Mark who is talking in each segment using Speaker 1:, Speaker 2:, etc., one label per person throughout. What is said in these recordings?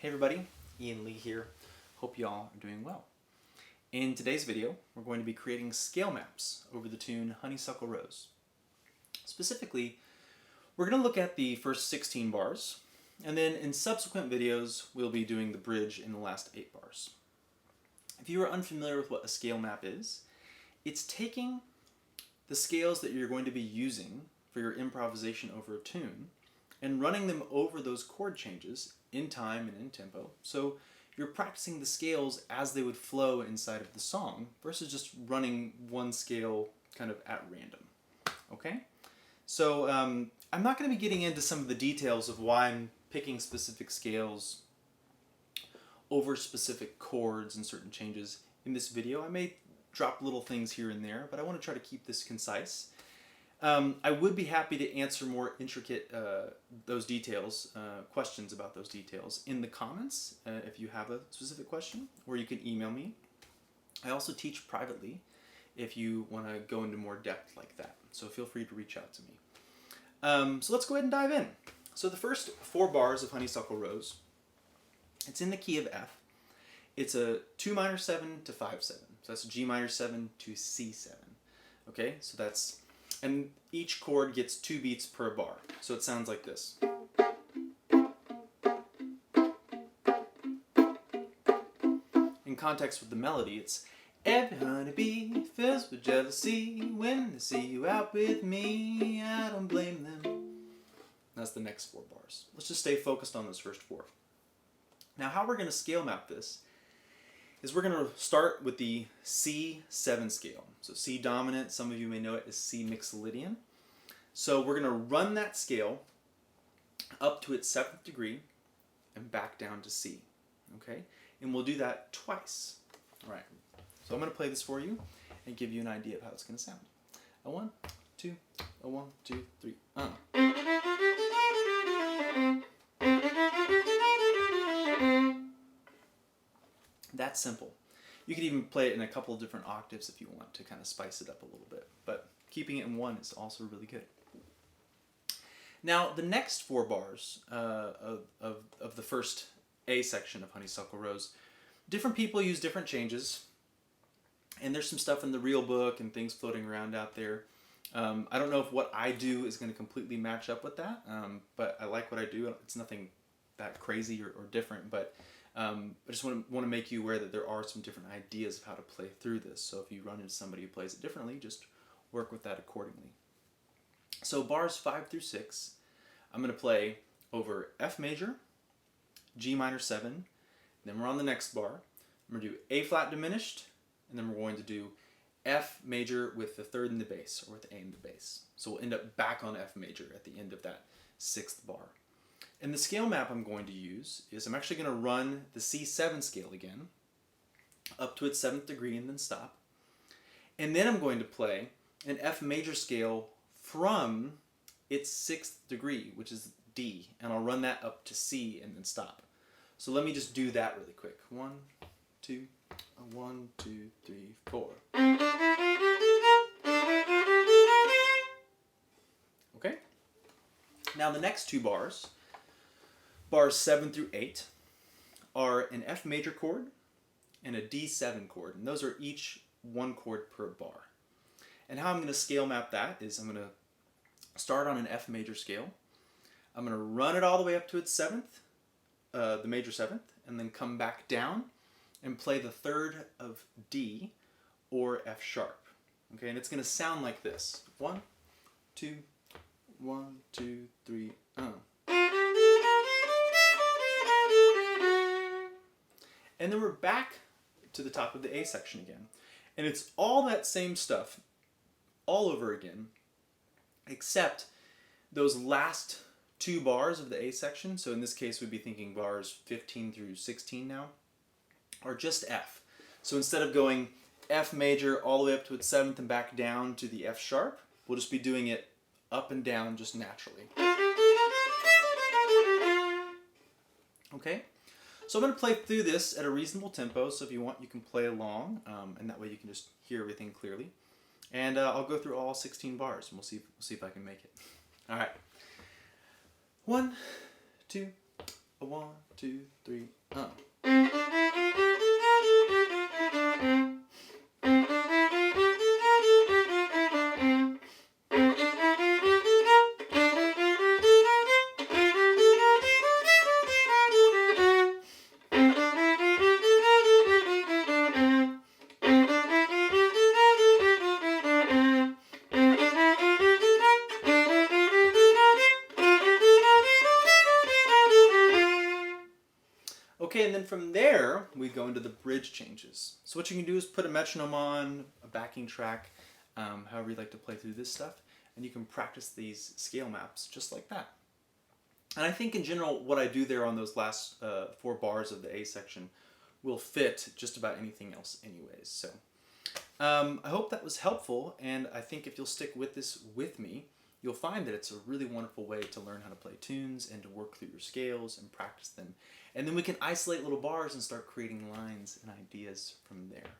Speaker 1: Hey everybody, Ian Lee here. Hope you all are doing well. In today's video, we're going to be creating scale maps over the tune Honeysuckle Rose. Specifically, we're going to look at the first 16 bars, and then in subsequent videos, we'll be doing the bridge in the last 8 bars. If you are unfamiliar with what a scale map is, it's taking the scales that you're going to be using for your improvisation over a tune and running them over those chord changes in time and in tempo. So you're practicing the scales as they would flow inside of the song versus just running one scale kind of at random. Okay? So I'm not going to be getting into some of the details of why I'm picking specific scales over specific chords and certain changes in this video. I may drop little things here and there, but I want to try to keep this concise. I would be happy to answer more intricate those details, questions about those details in the comments if you have a specific question, or you can email me. I also teach privately if you want to go into more depth like that, so feel free to reach out to me. So let's go ahead and dive in. So the first 4 bars of Honeysuckle Rose, it's in the key of F. It's a 2 minor 7 to 5 7, so that's G minor 7 to C7. Okay, so that's, and each chord gets 2 beats per bar. So it sounds like this. In context with the melody, it's every honeybee fills with jealousy when they see you out with me. I don't blame them. That's the next 4 bars. Let's just stay focused on those first 4. Now how we're going to scale map this is we're going to start with the C7 scale. So C dominant, some of you may know it as C mixolydian. So we're going to run that scale up to its 7th degree and back down to C. Okay? And we'll do that twice. All right. So I'm going to play this for you and give you an idea of how it's going to sound. A 1, 2, a 1, 2, 3. That's simple. You can even play it in a couple of different octaves if you want to kind of spice it up a little bit, but keeping it in 1 is also really good. Now, the next 4 bars of the first A section of Honeysuckle Rose, different people use different changes, and there's some stuff in the real book and things floating around out there. I don't know if what I do is going to completely match up with that, but I like what I do. It's nothing that crazy or different, but I just want to make you aware that there are some different ideas of how to play through this. So if you run into somebody who plays it differently, just work with that accordingly. So bars 5 through 6, I'm going to play over F major, G minor 7, then we're on the next bar. I'm going to do A flat diminished, and then we're going to do F major with the 3rd in the bass, or with A in the bass. So we'll end up back on F major at the end of that 6th bar. And the scale map I'm going to use is I'm actually going to run the C7 scale again up to its 7th degree and then stop. And then I'm going to play an F major scale from its 6th degree, which is D, and I'll run that up to C and then stop. So let me just do that really quick. 1, 2, 1, 2, 3, 4. Okay? Now the next 2 bars, bars 7 through 8, are an F major chord and a D7 chord, and those are each 1 chord per bar. And how I'm going to scale map that is I'm going to start on an F major scale. I'm going to run it all the way up to its 7th, the major 7th, and then come back down and play the 3rd of D or F sharp. Okay, and it's going to sound like this. 1, 2, 1, 2, 3, And then we're back to the top of the A section again. And it's all that same stuff all over again, except those last 2 bars of the A section, so in this case we'd be thinking bars 15 through 16 now, are just F. So instead of going F major all the way up to its 7th and back down to the F sharp, we'll just be doing it up and down just naturally. Okay? So I'm going to play through this at a reasonable tempo, so if you want you can play along, and that way you can just hear everything clearly. And I'll go through all 16 bars, and we'll see if I can make it. All right. 1, 2, A 1, 2, 3, Okay, and then from there, we go into the bridge changes. So what you can do is put a metronome on, a backing track, however you like to play through this stuff, and you can practice these scale maps just like that. And I think in general, what I do there on those last 4 bars of the A section will fit just about anything else anyways. So I hope that was helpful, and I think if you'll stick with this with me, you'll find that it's a really wonderful way to learn how to play tunes and to work through your scales and practice them. And then we can isolate little bars and start creating lines and ideas from there.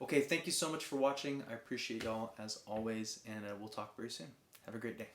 Speaker 1: Okay, thank you so much for watching. I appreciate y'all as always, and we'll talk very soon. Have a great day.